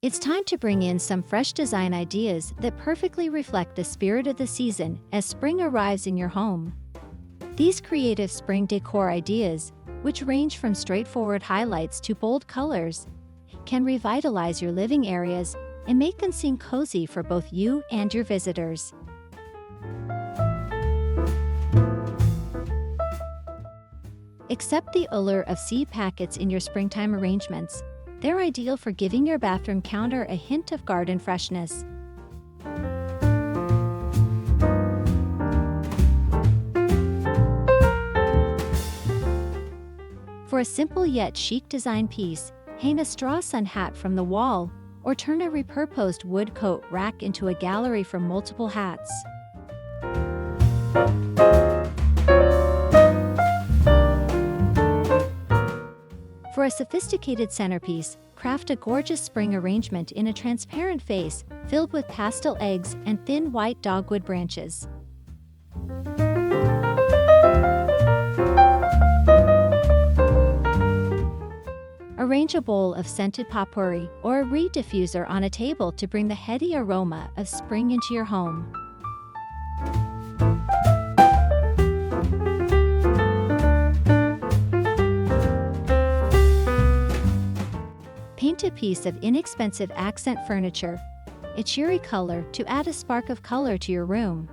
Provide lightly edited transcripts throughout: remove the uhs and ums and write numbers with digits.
It's time to bring in some fresh design ideas that perfectly reflect the spirit of the season as spring arrives in your home. These creative spring decor ideas, which range from straightforward highlights to bold colors, can revitalize your living areas and make them seem cozy for both you and your visitors. Accept the allure of seed packets in your springtime arrangements. They're ideal for giving your bathroom counter a hint of garden freshness. For a simple yet chic design piece, hang a straw sun hat from the wall, or turn a repurposed wood coat rack into a gallery for multiple hats. For a sophisticated centerpiece, craft a gorgeous spring arrangement in a transparent vase filled with pastel eggs and thin white dogwood branches. Arrange a bowl of scented potpourri or a reed diffuser on a table to bring the heady aroma of spring into your home. Paint a piece of inexpensive accent furniture, a cheery color to add a spark of color to your room.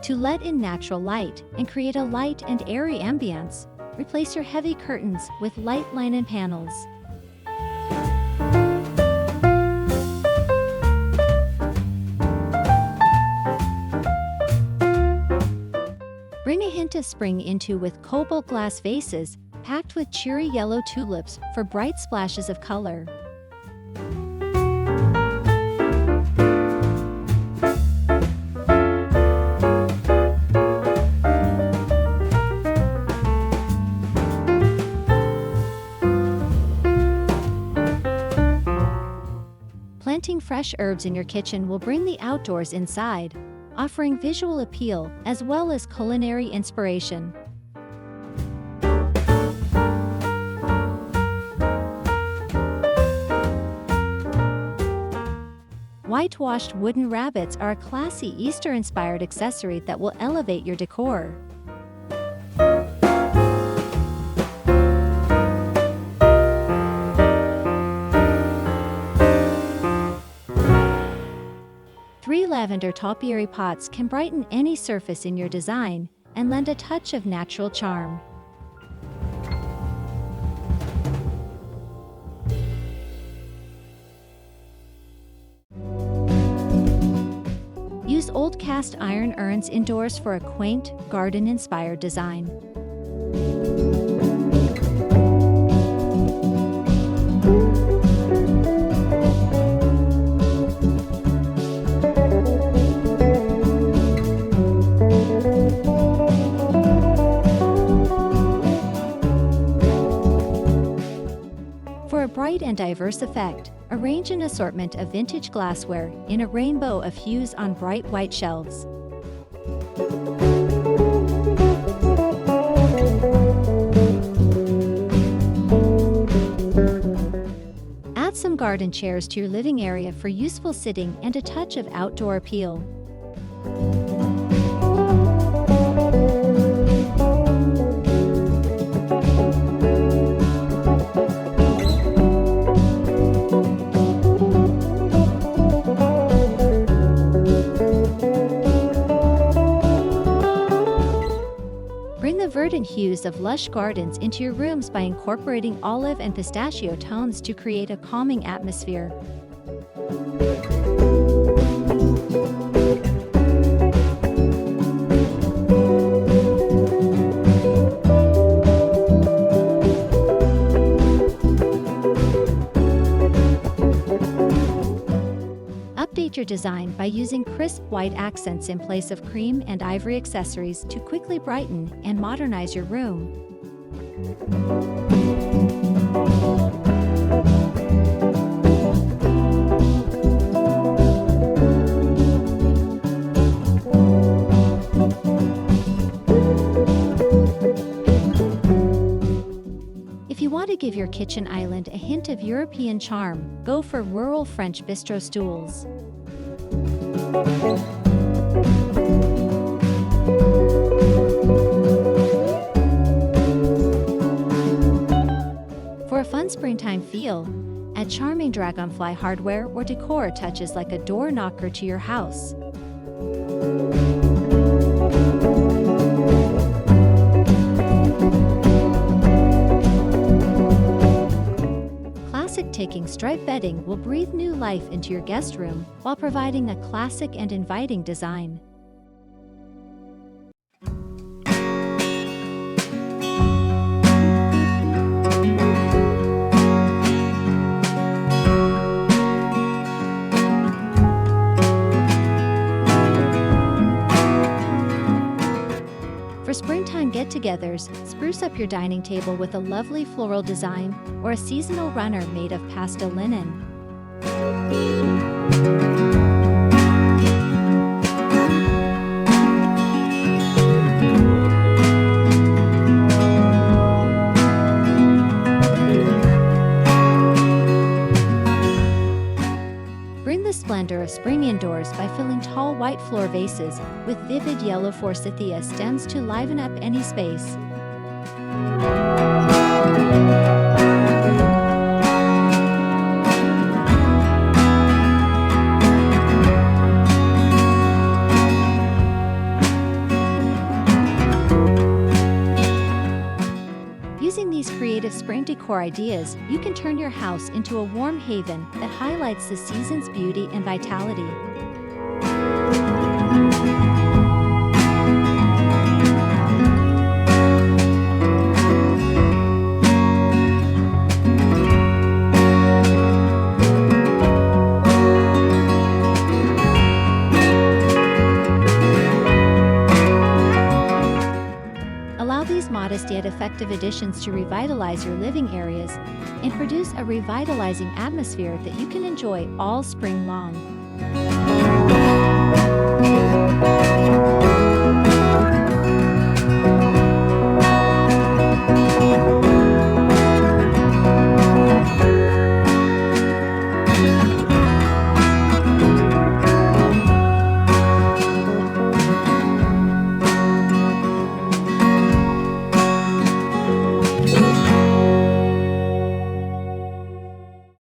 To let in natural light and create a light and airy ambience, replace your heavy curtains with light linen panels. Bring a hint of spring into with cobalt glass vases, packed with cheery yellow tulips for bright splashes of color. Planting fresh herbs in your kitchen will bring the outdoors inside, offering visual appeal as well as culinary inspiration. Whitewashed wooden rabbits are a classy Easter-inspired accessory that will elevate your decor. Three lavender topiary pots can brighten any surface in your design and lend a touch of natural charm. Use old cast iron urns indoors for a quaint, garden-inspired design. For a bright and diverse effect, arrange an assortment of vintage glassware in a rainbow of hues on bright white shelves. Add some garden chairs to your living area for useful sitting and a touch of outdoor appeal. Bring the verdant hues of lush gardens into your rooms by incorporating olive and pistachio tones to create a calming atmosphere. Update your design by using crisp white accents in place of cream and ivory accessories to quickly brighten and modernize your room. to give your kitchen island a hint of European charm, go for rural French bistro stools. For a fun springtime feel, add charming dragonfly hardware or decor touches like a door knocker to your house. Classic-taking striped bedding will breathe new life into your guest room while providing a classic and inviting design. For springtime get-togethers, spruce up your dining table with a lovely floral design or a seasonal runner made of pastel linen. Bring the splendor of spring indoors by filling tall white floor vases with vivid yellow forsythia stems to liven up any space. Using these creative spring decor ideas, you can turn your house into a warm haven that highlights the season's beauty and vitality. Allow these modest yet effective additions to revitalize your living areas and produce a revitalizing atmosphere that you can enjoy all spring long.